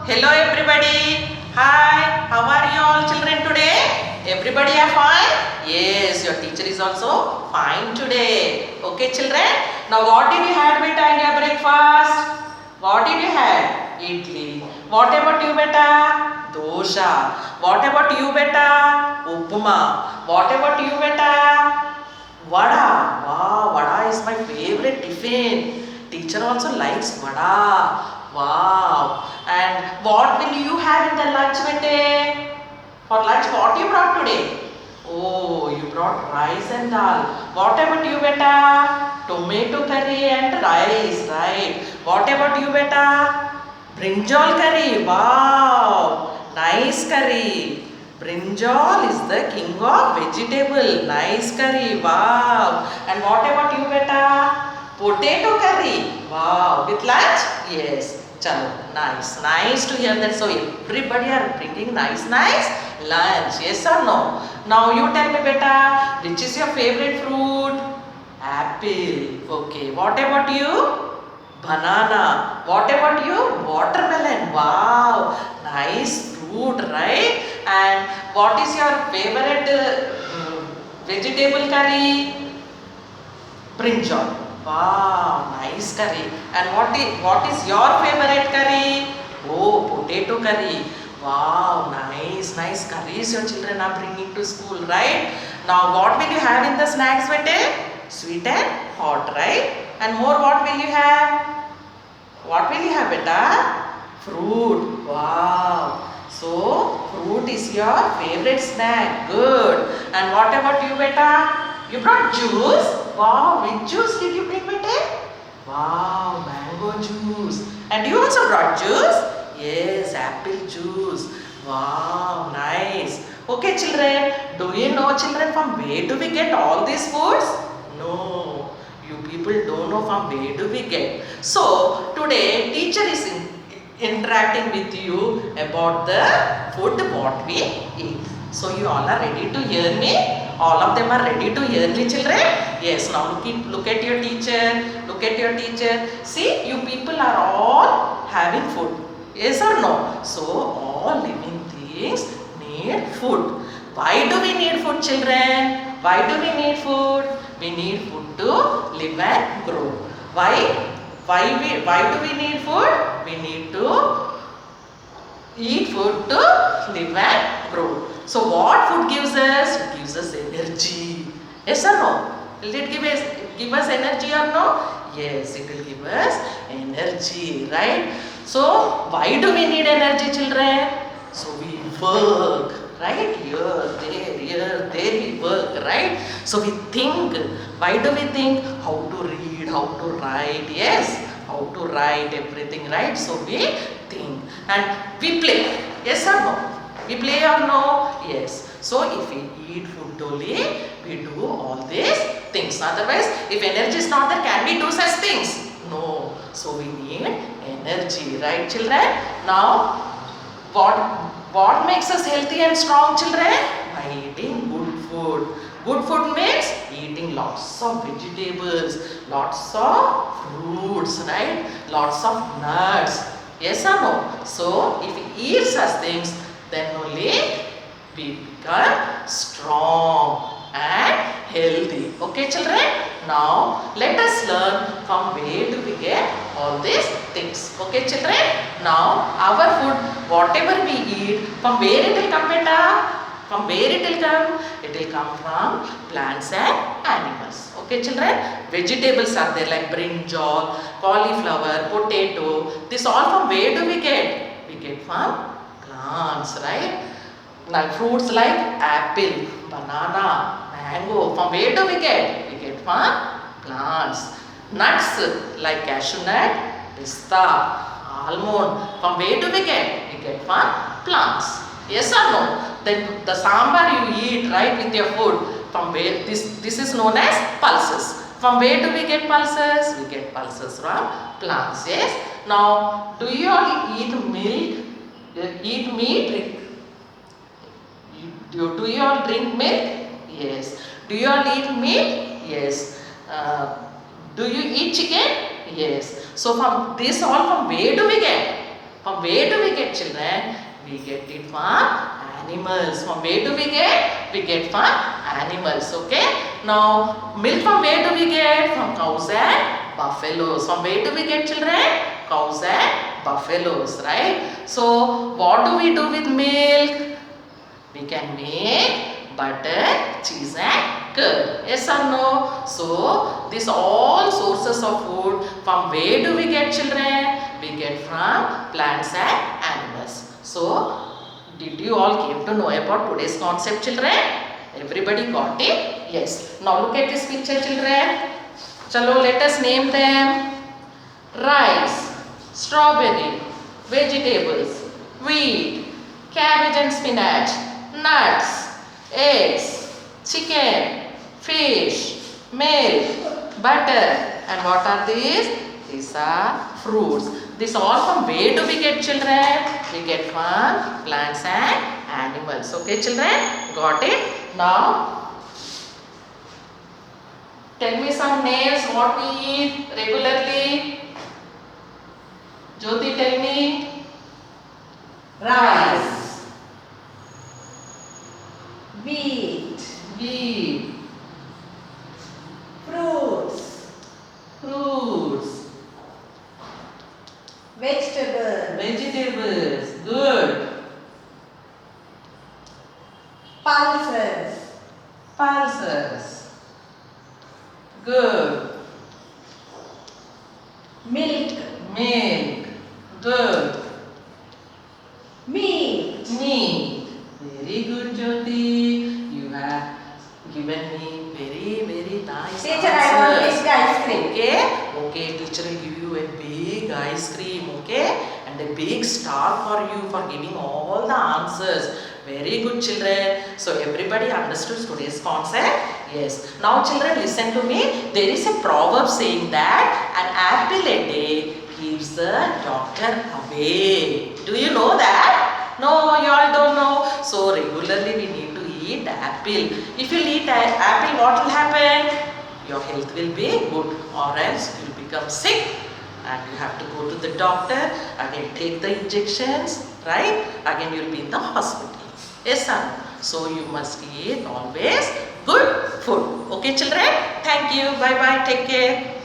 Hello everybody. Hi. How are you all children today? Everybody are fine? Yes, your teacher is also fine today. Okay children. Now what did you have beta in your breakfast? What did you have? Idli. What about you beta? Dosha. What about you beta? Upma. What about you beta? Vada. Wow, vada is my favorite tiffin. Teacher also likes vada. Wow. And what will you have in the lunch, Bete? For lunch, what you brought today? Oh, you brought rice and dal. What about you, beta? Tomato curry and rice, right? What about you, beta? Brinjal curry. Wow, nice curry. Brinjal is the king of vegetable. Nice curry. Wow. And what about you, beta? Potato curry. Wow. With lunch? Yes. Chalo. Nice. Nice to hear that. So everybody are bringing nice lunch. Yes or no? Now you tell me, beta, which is your favorite fruit? Apple. Okay. What about you? Banana. What about you? Watermelon. Wow. Nice fruit, right? And what is your favorite vegetable curry? Brinjal. Wow, nice curry. And what is your favorite curry? Oh, potato curry. Wow, nice curries your children are bringing to school, right? Now, what will you have in the snacks, bete? Sweet and hot, right? And more, what will you have? What will you have, beta? Fruit. Wow. So, fruit is your favorite snack. Good. And what about you, beta? You brought juice? Wow, which juice did you bring, bete? Wow, mango juice. And you also brought juice? Yes, apple juice. Wow, nice. Okay, children. Do you know, children, from where do we get all these foods? No, you people don't know from where do we get. So, today, teacher is interacting with you about the food what we eat. So you all are ready to hear me? All of them are ready to hear me, children? Yes, now look at your teacher. Look at your teacher. See, you people are all having food. Yes or no? So all living things need food. Why do we need food, children? Why do we need food? We need food to live and grow. Why? Why do we need food? We need to eat food to live and grow. So what food gives us? It gives us energy. Yes or no? Will it give us energy or no? Yes, it will give us energy, right? So why do we need energy, children? So we work, right? Here, there we work, right? So we think. Why do we think? How to read, how to write, yes? How to write everything, right? So we think. And we play, yes or no? We play or no? Yes. So if we eat food only, we do all these things. Otherwise, if energy is not there, can we do such things? No. So we need energy, right, children? Now, what makes us healthy and strong, children? By eating good food. Good food means eating lots of vegetables, lots of fruits, right? Lots of nuts. Yes or no? So, if we eat such things, then only we become strong and healthy. Okay, children? Now, let us learn from where do we get all these things. Okay, children? Now, our food, whatever we eat, from where it will come, beta? From where it will come? It will come from plants and animals. Okay, children? Vegetables are there like brinjal, cauliflower, potato. This all from where do we get? We get from plants, right? Like fruits like apple, banana, mango. From where do we get? We get from plants. Nuts like cashew nut, pista, almond. From where do we get? We get from plants. Yes or no? Then the sambar you eat, right, with your food, from where this is known as pulses. From where do we get pulses? We get pulses from plants. Yes. Now, do you all eat milk? Eat meat? Do you all drink milk? Yes. Do you all eat meat? Yes. Do you eat chicken? Yes. So from this all, from where do we get? From where do we get, children? We get it from animals. From where do we get? We get from animals. Okay. Now milk from where do we get? From cows and buffaloes. From where do we get, children? Cows and buffaloes, right? So what do we do with milk? We can make butter, cheese and curd. Yes or no? So these all sources of food, from where do we get, children? We get from plants and animals. So did you all came to know about today's concept, children? Everybody got it? Yes. Now look at this picture, children. Chalo, let us name them. Rice, strawberry, vegetables, wheat, cabbage and spinach, nuts, eggs, chicken, fish, milk, butter. And what are these? These are fruits. This all from where do we get, children? We get from plants and animals. Okay, children? Got it? Now, tell me some names what we eat regularly. Jyoti, tell me. Rice, wheat, Wheat, fruits, fruits, vegetables, vegetables, good. pulses, Pulses, good. milk, Milk, good. meat. Meat, very good, Jyoti. You have given me very nice Teacher, I want answers. big ice cream. Okay, teacher will give you a big ice cream, okay, and a big star for you for giving all the answers. Very good, children. So everybody understood today's concept? Yes. Now children, listen to me. There is a proverb saying that an apple a day keeps the doctor away. Do you know that? No, you all don't know. So regularly we need to eat the apple. If you eat an apple, what will happen? Your health will be good, or else you will become sick and you have to go to the doctor, again take the injections, right? Again you will be in the hospital. Yes, son. So you must eat always good food. Okay, children? Thank you. Bye bye. Take care.